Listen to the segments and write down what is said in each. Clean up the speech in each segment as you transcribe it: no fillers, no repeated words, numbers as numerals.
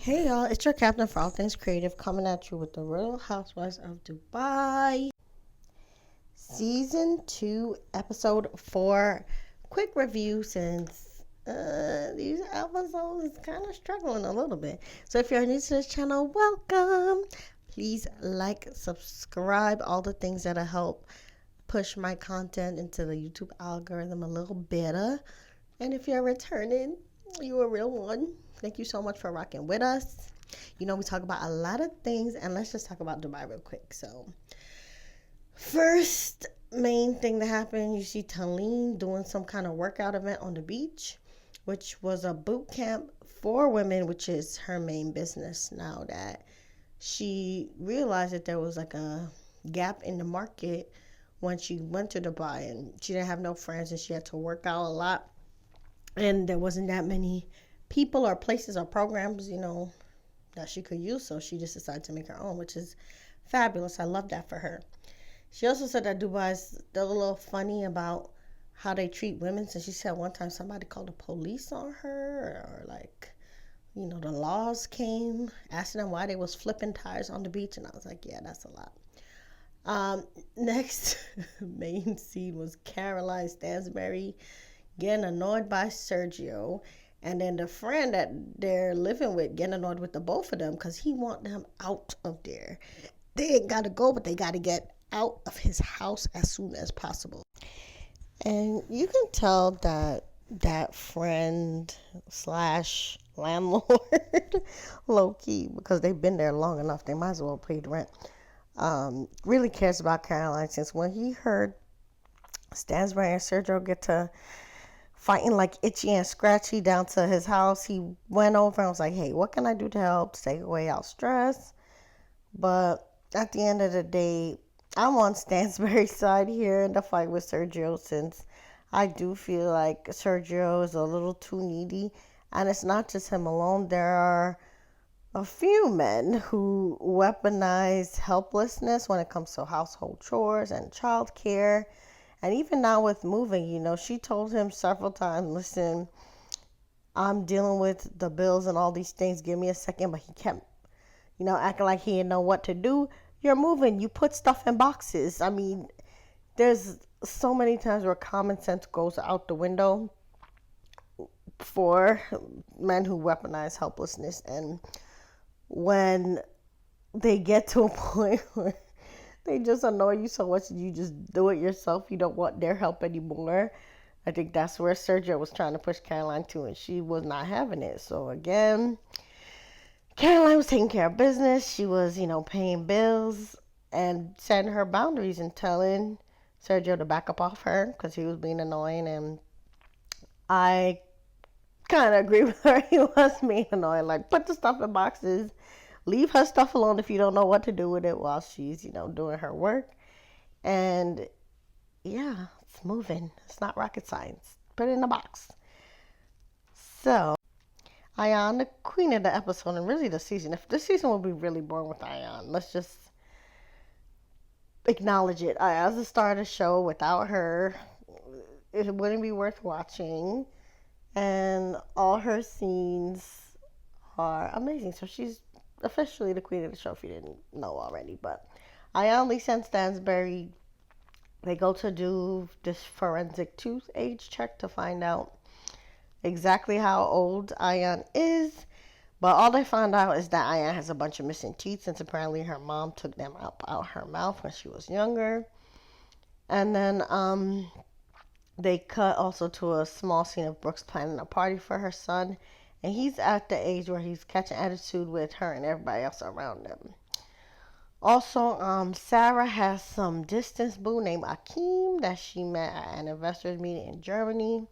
Hey y'all, it's your captain for all things creative coming at you with the Real Housewives of Dubai. Season 2, Episode 4. Quick review since these episodes is kind of struggling a little bit. So if you're new to this channel, welcome. Please like, subscribe, all the things that'll help push my content into the YouTube algorithm a little better. And if you're returning, you're a real one. Thank you so much for rocking with us. You know, we talk about a lot of things, and let's just talk about Dubai real quick. So, first main thing that happened, you see Taleen doing some kind of workout event on the beach, which was a boot camp for women, which is her main business now that she realized that there was like a gap in the market when she went to Dubai and she didn't have no friends and she had to work out a lot. And there wasn't that many people or places or programs, that she could use. So she just decided to make her own, which is fabulous. I love that for her. She also said that Dubai's a little funny about how they treat women. So she said one time somebody called the police on her or the laws came asking them why they was flipping tires on the beach. And I was like, yeah, that's a lot. Next main scene was Caroline Stansbury getting annoyed by Sergio, and then the friend that they're living with getting annoyed with the both of them because he want them out of there. They ain't got to go, but they got to get out of his house as soon as possible. And you can tell that friend slash landlord, low key, because they've been there long enough, they might as well pay the rent. Really cares about Caroline, since when he heard Stansbury and Sergio get to fighting like Itchy and Scratchy down to his house, he went over and was like, hey, what can I do to help take away our stress? But at the end of the day, I'm on Stansbury's side here in the fight with Sergio, since I do feel like Sergio is a little too needy. And it's not just him alone. There are a few men who weaponize helplessness when it comes to household chores and childcare. And even now with moving, she told him several times, listen, I'm dealing with the bills and all these things. Give me a second. But he kept, acting like he didn't know what to do. You're moving. You put stuff in boxes. I mean, there's so many times where common sense goes out the window for men who weaponize helplessness. And when they get to a point where they just annoy you so much that you just do it yourself. You don't want their help anymore. I think that's where Sergio was trying to push Caroline to, and she was not having it. So again, Caroline was taking care of business. She was, paying bills and setting her boundaries and telling Sergio to back up off her because he was being annoying. And I kind of agree with her. He was being annoying. Like, put the stuff in boxes. Leave her stuff alone if you don't know what to do with it while she's, doing her work. And yeah, it's moving. It's not rocket science. Put it in a box. So, Ayan, the queen of the episode, and really the season. If this season will be really boring with Ayan, let's just acknowledge it. Ayan's the star of the show. Without her, it wouldn't be worth watching. And all her scenes are amazing. So she's officially the queen of the show if you didn't know already. But Ayan, Lesa, and Stansbury, they go to do this forensic tooth age check to find out exactly how old Ayan is. But all they found out is that Ayan has a bunch of missing teeth, since apparently her mom took them out her mouth when she was younger. And then they cut also to a small scene of Brooks planning a party for her son. And he's at the age where he's catching attitude with her and everybody else around him. Also, Sarah has some distance boo named Akeem that she met at an investors meeting in Germany.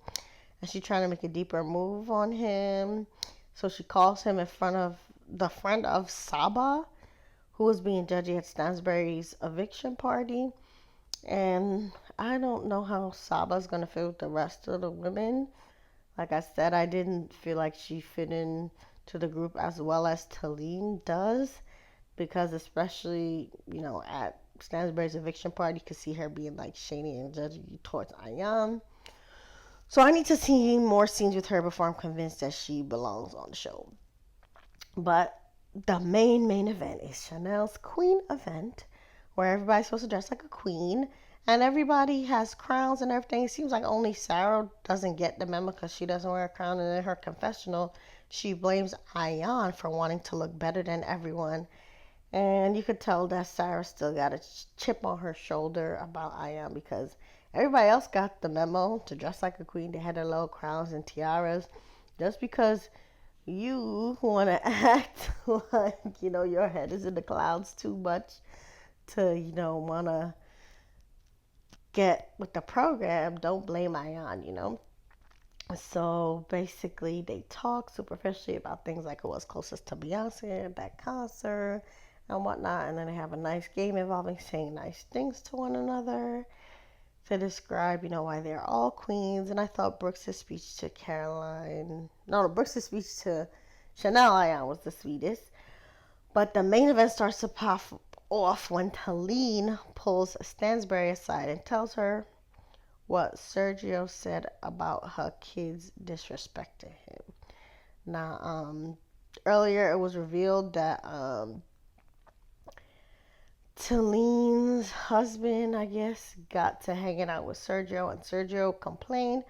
And she's trying to make a deeper move on him. So she calls him in front of the friend of Saba, who was being judgy at Stansbury's eviction party. And I don't know how Saba's going to fit with the rest of the women. Like I said, I didn't feel like she fit in to the group as well as Taleen does, because especially, at Stansbury's eviction party, you could see her being like shady and judgy towards Ayan. So I need to see more scenes with her before I'm convinced that she belongs on the show. But the main event is Chanel's Queen event, where everybody's supposed to dress like a queen, and everybody has crowns and everything. It seems like only Sarah doesn't get the memo because she doesn't wear a crown. And in her confessional, she blames Ayan for wanting to look better than everyone. And you could tell that Sarah still got a chip on her shoulder about Ayan because everybody else got the memo to dress like a queen. They had their little crowns and tiaras. Just because you want to act like, your head is in the clouds too much to, want to get with the program, don't blame Ayan. So basically, they talk superficially about things like who was closest to Beyonce at that concert and whatnot, and then they have a nice game involving saying nice things to one another to describe, why they're all queens. And I thought Brooks' speech to Brooks' speech to Chanel Ayan was the sweetest. But the main event starts to pop off when Taleen pulls Stansbury aside and tells her what Sergio said about her kids disrespecting him. Now, earlier it was revealed that Taleen's husband, I guess, got to hanging out with Sergio, and Sergio complained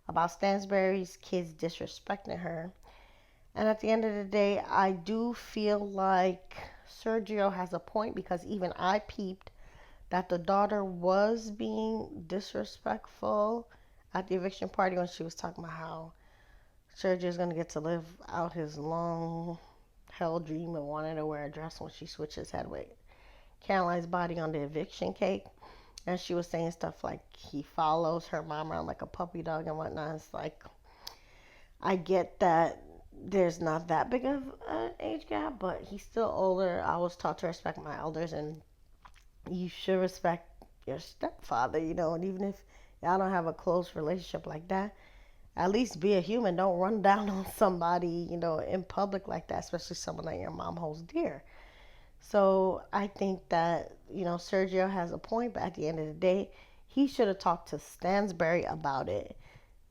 about Stansbury's kids disrespecting her. And at the end of the day, I do feel like Sergio has a point because even I peeped that the daughter was being disrespectful at the eviction party when she was talking about how Sergio's going to get to live out his long held dream of wanting to wear a dress when she switches head with Caroline's body on the eviction cake. And she was saying stuff like he follows her mom around like a puppy dog and whatnot. It's like, I get that there's not that big of an age gap, but he's still older. I was taught to respect my elders, and you should respect your stepfather, and even if y'all don't have a close relationship like that, at least be a human. Don't run down on somebody, in public like that, especially someone that your mom holds dear. So I think that, Sergio has a point, but at the end of the day, he should have talked to Stansbury about it,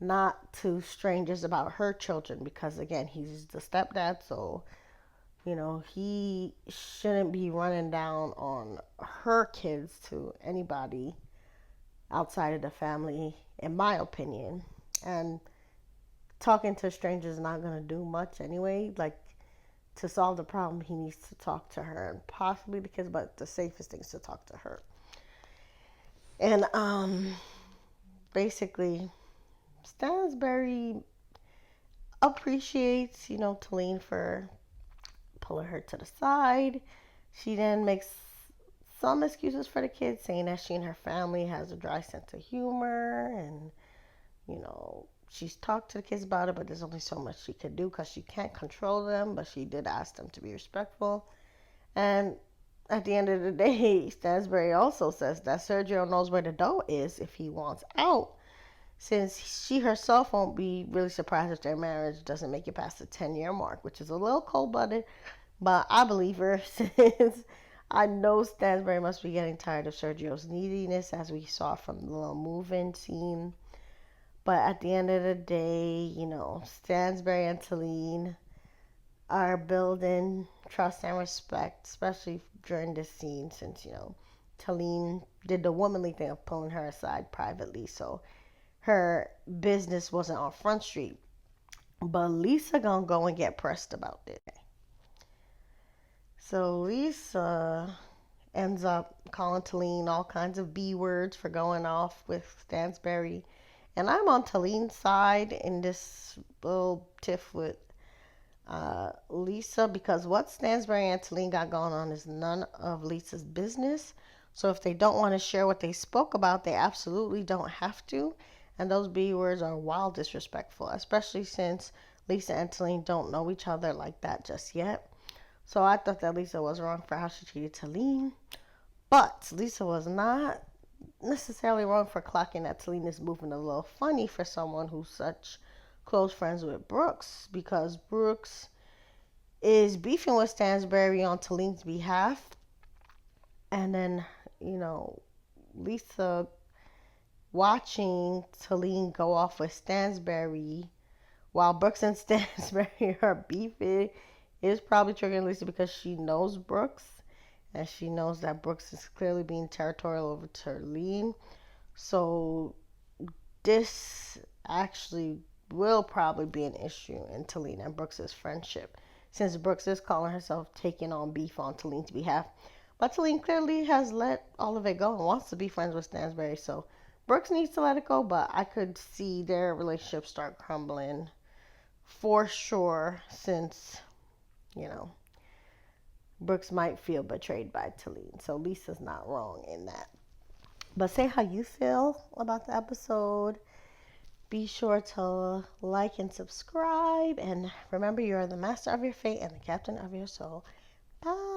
not to strangers about her children, because again, he's the stepdad, so he shouldn't be running down on her kids to anybody outside of the family, in my opinion. And talking to strangers is not going to do much anyway. Like, to solve the problem, he needs to talk to her and possibly the kids, but the safest thing is to talk to her. And basically, Stansbury appreciates, Taleen for pulling her to the side. She then makes some excuses for the kids, saying that she and her family has a dry sense of humor, and she's talked to the kids about it, but there's only so much she could do because she can't control them. But she did ask them to be respectful. And at the end of the day, Stansbury also says that Sergio knows where the dough is if he wants out, since she herself won't be really surprised if their marriage doesn't make it past the 10-year mark, which is a little cold-blooded, but I believe her since I know Stansbury must be getting tired of Sergio's neediness, as we saw from the little move-in scene. But at the end of the day, Stansbury and Taleen are building trust and respect, especially during this scene, since, Taleen did the womanly thing of pulling her aside privately, so her business wasn't on Front Street. But Lesa gonna go and get pressed about it. So Lesa ends up calling Taleen all kinds of B words for going off with Stansbury. And I'm on Taleen's side in this little tiff with Lesa, because what Stansbury and Taleen got going on is none of Lisa's business. So if they don't want to share what they spoke about, they absolutely don't have to. And those B words are wild disrespectful, especially since Lesa and Taleen don't know each other like that just yet. So I thought that Lesa was wrong for how she treated Taleen. But Lesa was not necessarily wrong for clocking that Taleen is moving a little funny for someone who's such close friends with Brooks, because Brooks is beefing with Stansbury on Taleen's behalf. And then, Lesa watching Taleen go off with Stansbury while Brooks and Stansbury are beefing It is probably triggering Lesa because she knows Brooks, and she knows that Brooks is clearly being territorial over Taleen. So this actually will probably be an issue in Taleen and Brooks' friendship, since Brooks is calling herself taking on beef on Taleen's behalf. But Taleen clearly has let all of it go and wants to be friends with Stansbury, so Brooks needs to let it go, but I could see their relationship start crumbling for sure, since, you know, Brooks might feel betrayed by Taleen. So Lesa's not wrong in that. But say how you feel about the episode. Be sure to like and subscribe. And remember, you are the master of your fate and the captain of your soul. Bye.